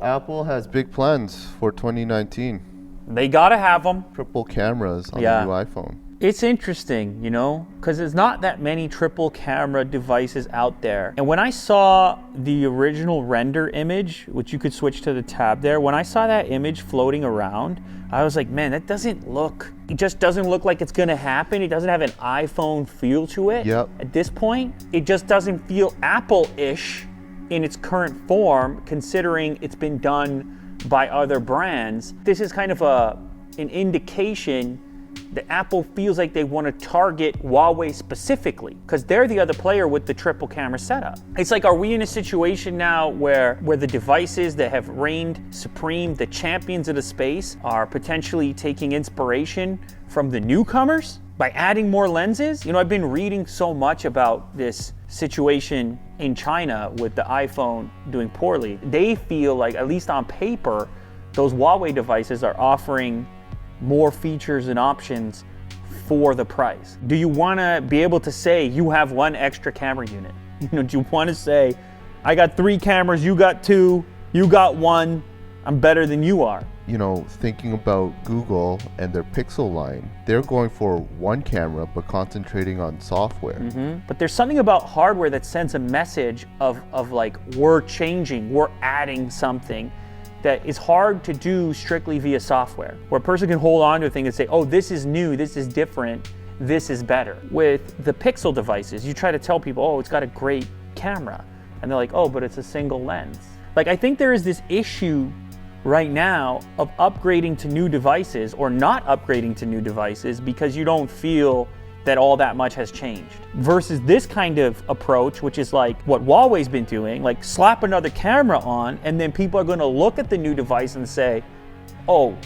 Apple has big plans for 2019. They gotta have them. Triple cameras on the new iPhone. It's interesting, you know, because there's not that many triple camera devices out there. And when I saw the original render image, which you could switch to the tab there, when I saw that image floating around, I was like, man, that doesn't look, it just doesn't look like it's gonna happen. It doesn't have an iPhone feel to it. Yep. At this point, it just doesn't feel Apple-ish in its current form, considering it's been done by other brands. This is kind of an indication that Apple feels like they want to target Huawei specifically, because they're the other player with the triple camera setup. It's like, are we in a situation now where the devices that have reigned supreme, the champions of the space, are potentially taking inspiration from the newcomers by adding more lenses? You know, I've been reading so much about this situation in China with the iPhone doing poorly. They feel like, at least on paper, those Huawei devices are offering more features and options for the price. Do you want to be able to say you have one extra camera unit? You know, do you want to say, I got 3 cameras, you got 2, you got 1, I'm better than you are? You know, thinking about Google and their Pixel line, they're going for one camera but concentrating on software. But there's something about hardware that sends a message of like, we're changing, we're adding something that is hard to do strictly via software, where a person can hold on to a thing and say, oh, this is new, this is different, this is better. With the Pixel devices, you try to tell people, oh, it's got a great camera. And they're like, oh, but it's a single lens. Like, I think there is this issue right now of upgrading to new devices or not upgrading to new devices because you don't feel that all that much has changed. Versus this kind of approach, which is like what Huawei's been doing, like slap another camera on and then people are gonna look at the new device and say, oh,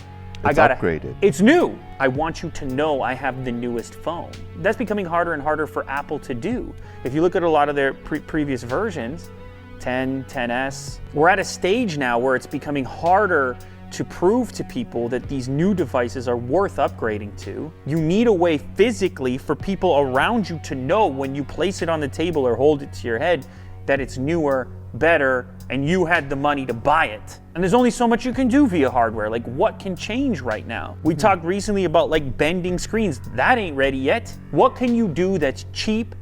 I got upgraded. It's new. I want you to know I have the newest phone. That's becoming harder and harder for Apple to do. If you look at a lot of their previous versions, 10, 10S, we're at a stage now where it's becoming harder to prove to people that these new devices are worth upgrading to. You need a way physically for people around you to know when you place it on the table or hold it to your head that it's newer, better, and you had the money to buy it. And there's only so much you can do via hardware. Like, what can change right now? We talked recently about like bending screens. That ain't ready yet. What can you do that's cheap,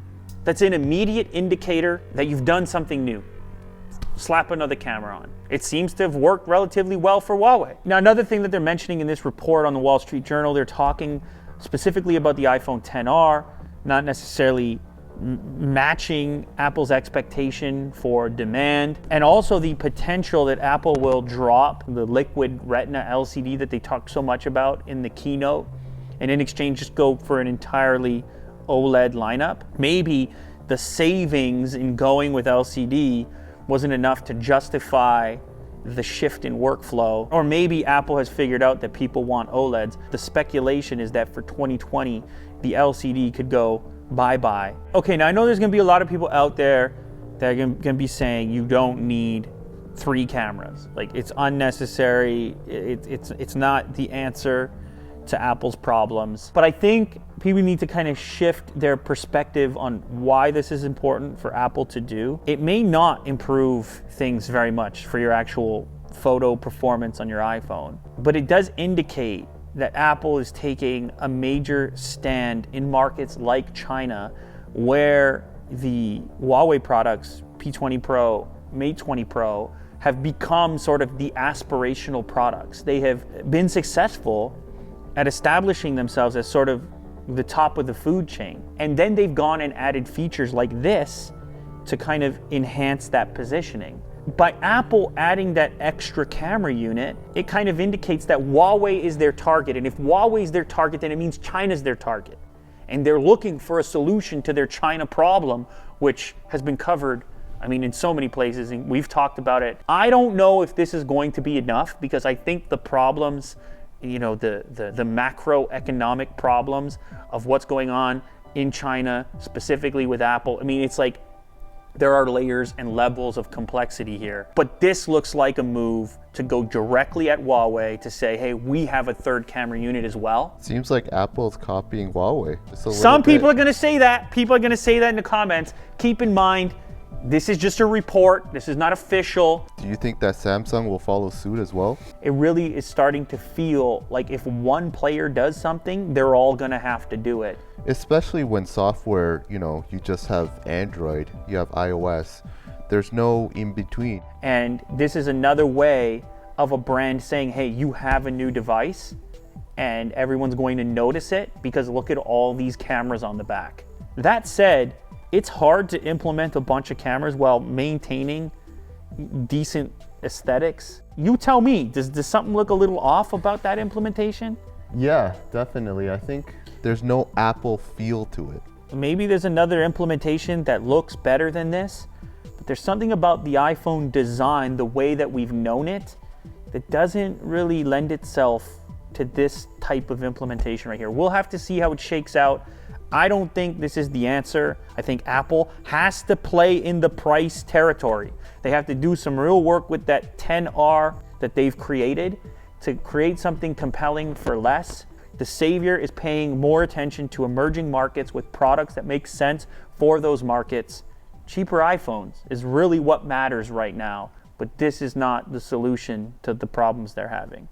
that's an immediate indicator that you've done something new? Slap another camera on. It seems to have worked relatively well for Huawei. Now, another thing that they're mentioning in this report on the Wall Street Journal, they're talking specifically about the iPhone XR, not necessarily matching Apple's expectation for demand, and also the potential that Apple will drop the liquid Retina LCD that they talked so much about in the keynote, and in exchange just go for an entirely OLED lineup. Maybe the savings in going with LCD wasn't enough to justify the shift in workflow. Or maybe Apple has figured out that people want OLEDs. The speculation is that for 2020, the LCD could go bye-bye. Okay, now I know there's gonna be a lot of people out there that are gonna be saying you don't need 3 cameras. Like, it's unnecessary, it's not the answer to Apple's problems. But I think people need to kind of shift their perspective on why this is important for Apple to do. It may not improve things very much for your actual photo performance on your iPhone, but it does indicate that Apple is taking a major stand in markets like China, where the Huawei products, P20 Pro, Mate 20 Pro, have become sort of the aspirational products. They have been successful at establishing themselves as sort of the top of the food chain. And then they've gone and added features like this to kind of enhance that positioning. By Apple adding that extra camera unit, it kind of indicates that Huawei is their target. And if Huawei is their target, then it means China's their target. And they're looking for a solution to their China problem, which has been covered, I mean, in so many places, and we've talked about it. I don't know if this is going to be enough, because I think the problems, you know, the macroeconomic problems of what's going on in China, specifically with Apple. I mean, it's like there are layers and levels of complexity here. But this looks like a move to go directly at Huawei to say, hey, we have a third camera unit as well. Seems like Apple's copying Huawei. Some people are gonna say that. People are gonna say that in the comments. Keep in mind, This is just a report. This is not official. Do you think that Samsung will follow suit as well? It really is starting to feel like if one player does something, they're all gonna have to do it. Especially when software, you just have Android, you have iOS. There's no in between. And this is another way of a brand saying, hey, you have a new device and everyone's going to notice it because look at all these cameras on the back. That said, it's hard to implement a bunch of cameras while maintaining decent aesthetics. You tell me, does something look a little off about that implementation? Yeah, definitely. I think there's no Apple feel to it. Maybe there's another implementation that looks better than this, but there's something about the iPhone design, the way that we've known it, that doesn't really lend itself to this type of implementation right here. We'll have to see how it shakes out. I don't think this is the answer. I think Apple has to play in the price territory. They have to do some real work with that XR that they've created to create something compelling for less. The savior is paying more attention to emerging markets with products that make sense for those markets. Cheaper iPhones is really what matters right now, but this is not the solution to the problems they're having.